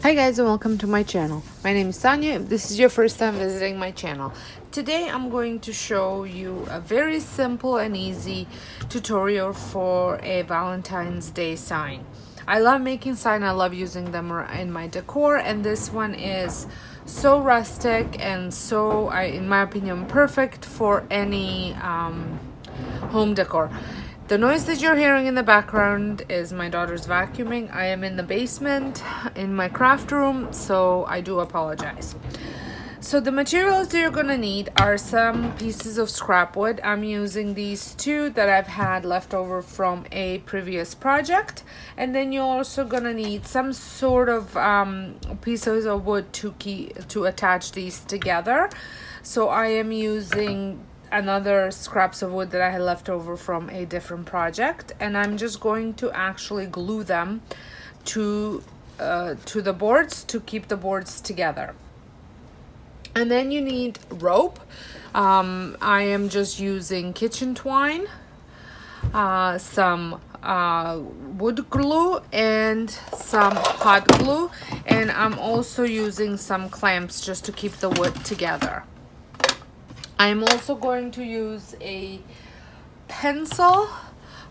Hi guys and welcome to my channel. My name is Sonja. If this is your first time visiting my channel, today I'm going to show you a very simple and easy tutorial for a Valentine's Day sign. I love making signs. I love using them in my decor, and this one is so rustic and so, in my opinion, perfect for any home decor. The noise that you're hearing in the background is my daughter's vacuuming. I am in the basement in my craft room, so I do apologize. So the materials that you're gonna need are some pieces of scrap wood. I'm using these two that I've had left over from a previous project. And then you're also gonna need some sort of pieces of wood to attach these together. So I am using another scraps of wood that I had left over from a different project, and I'm just going to actually glue them to the boards to keep the boards together. And then you need rope. I am just using kitchen twine, some wood glue, and some hot glue, and I'm also using some clamps just to keep the wood together. I'm also going to use a pencil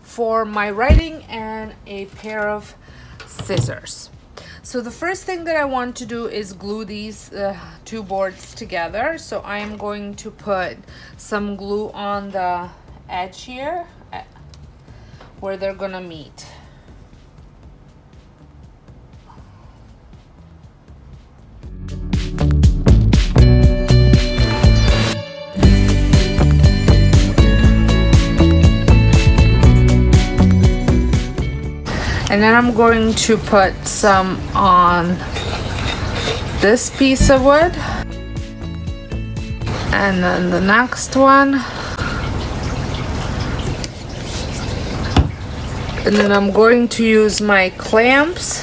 for my writing and a pair of scissors. So the first thing that I want to do is glue these two boards together. So I am going to put some glue on the edge here where they're gonna meet. And then I'm going to put some on this piece of wood, and then the next one, and then I'm going to use my clamps,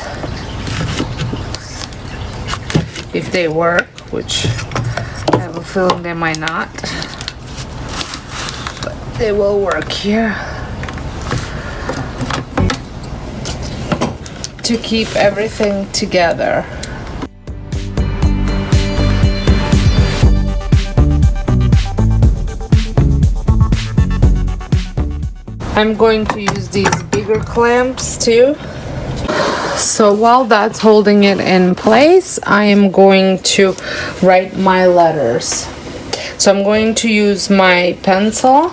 if they work, which I have a feeling they might not, but they will work here, to keep everything together. I'm going to use these bigger clamps too. So while that's holding it in place, I am going to write my letters. So I'm going to use my pencil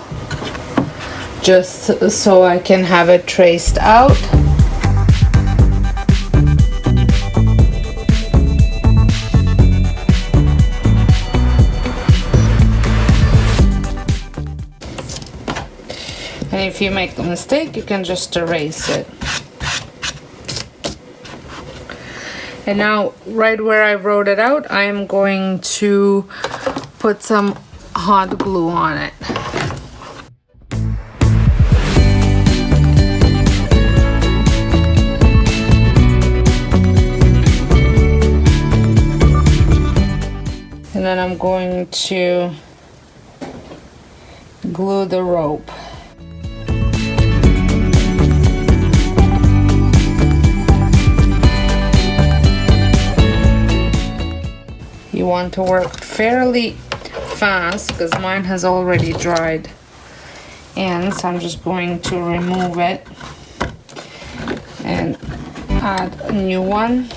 just so I can have it traced out. And if you make a mistake, you can just erase it. And now, right where I wrote it out, I am going to put some hot glue on it. And then I'm going to glue the rope. You want to work fairly fast because mine has already dried in, so I'm just going to remove it and add a new one.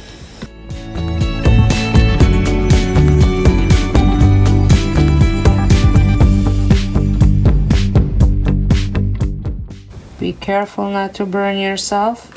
Be careful not to burn yourself.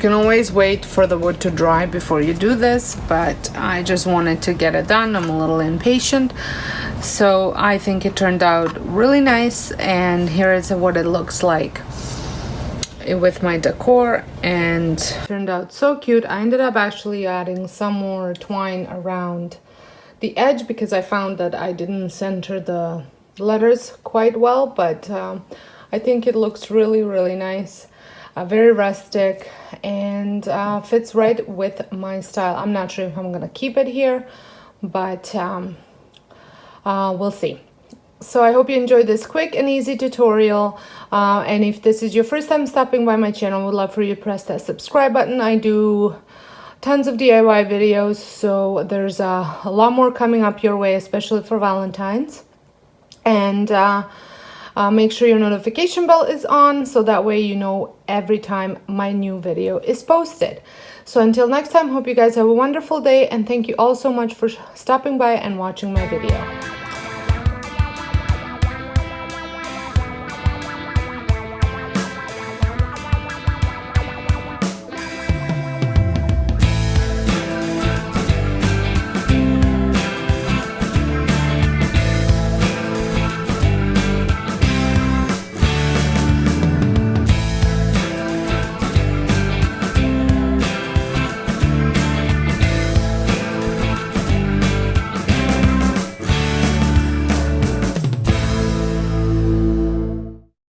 can always wait for the wood to dry before you do this, but I just wanted to get it done. I'm a little impatient. So I think it turned out really nice, and here is what it looks like with my decor, and turned out so cute. I ended up actually adding some more twine around the edge because I found that I didn't center the letters quite well, but I think it looks really, really nice. Very rustic, and fits right with my style. I'm not sure if I'm gonna keep it here, but we'll see. So I hope you enjoyed this quick and easy tutorial, and if this is your first time stopping by my channel, I would love for you to press that subscribe button. I do tons of DIY videos, so there's a lot more coming up your way, especially for Valentine's. And make sure your notification bell is on, so that way you know every time my new video is posted. So until next time, hope you guys have a wonderful day, and thank you all so much for stopping by and watching my video.